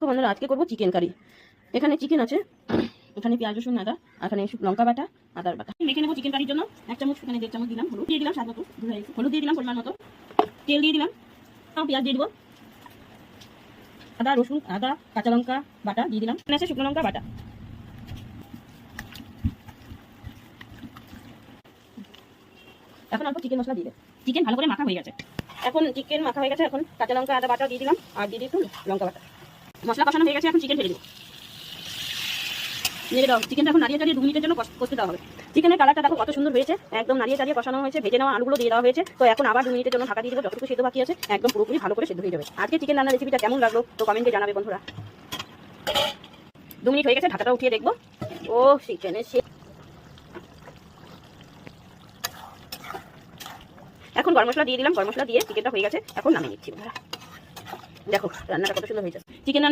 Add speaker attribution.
Speaker 1: তো বন্ধুরা আজকে করবো চিকেন কারি। এখানে চিকেন আছে, এখানে পেঁয়াজ রসুন আদা, এখানে লঙ্কা বাটা, আদার বাটা। মেখে নেবো চিকেন কারির জন্য। 1 চামচ, এখানে 1.5 চামচ দিলাম হলুদ, দিয়ে দিলাম স্বাদ মতো, হলুদ দিয়ে দিলাম পরিমাণ মতো, তেল দিয়ে দিলাম, পেঁয়াজ দিয়ে দিব, আদা রসুন আদা কাঁচা লঙ্কা বাটা দিয়ে দিলাম, আছে শুকনো লঙ্কা বাটা। এখন অল্প চিকেন মশলা দিয়ে দেব। চিকেন ভালো করে মাখা হয়ে গেছে। এখন চিকেন মাখা হয়ে গেছে, এখন কাঁচা লঙ্কা আদা বাটা দিয়ে দিলাম আর দিয়ে দিই লঙ্কা বাটা। মশলা কষানো হয়ে গেছে, এখন চিকেন ঢেলে দেবো। নেড়ে দাও। চিকেনটা এখন নাড়িয়ে চাড়িয়ে 2 মিনিটের জন্য কষতে দেওয়া হবে। চিকেনের কালারটা দেখো কত সুন্দর হয়েছে, একদম নাড়িয়ে চাড়িয়ে কষানো হয়েছে, ভেজে নেওয়া আলুগুলো দিয়ে দেওয়া হয়েছে। তো এখন আবার 2 মিনিটের জন্য ঢাকা দিয়ে দেবো, যতটুকু সেদ্ধ বাকি আছে একদম পুরোপুরি ভালো করে সেদ্ধ হয়ে যাবে। আজকে চিকেন রান্নার রেসিপিটা কেমন লাগলো তো কমেন্টে জানাবে বন্ধুরা। 2 মিনিট হয়ে গেছে, ঢাকাটা উঠিয়ে দেখবো। ও চিকেনের এখন গরম মশলা দিয়ে দিলাম, গরম মশলা দিয়ে চিকেনটা হয়ে গেছে, এখন নামিয়ে নিচ্ছি বন্ধুরা। দেখো রান্নাটা কত সুন্দর হয়েছে। চিকেন রান্না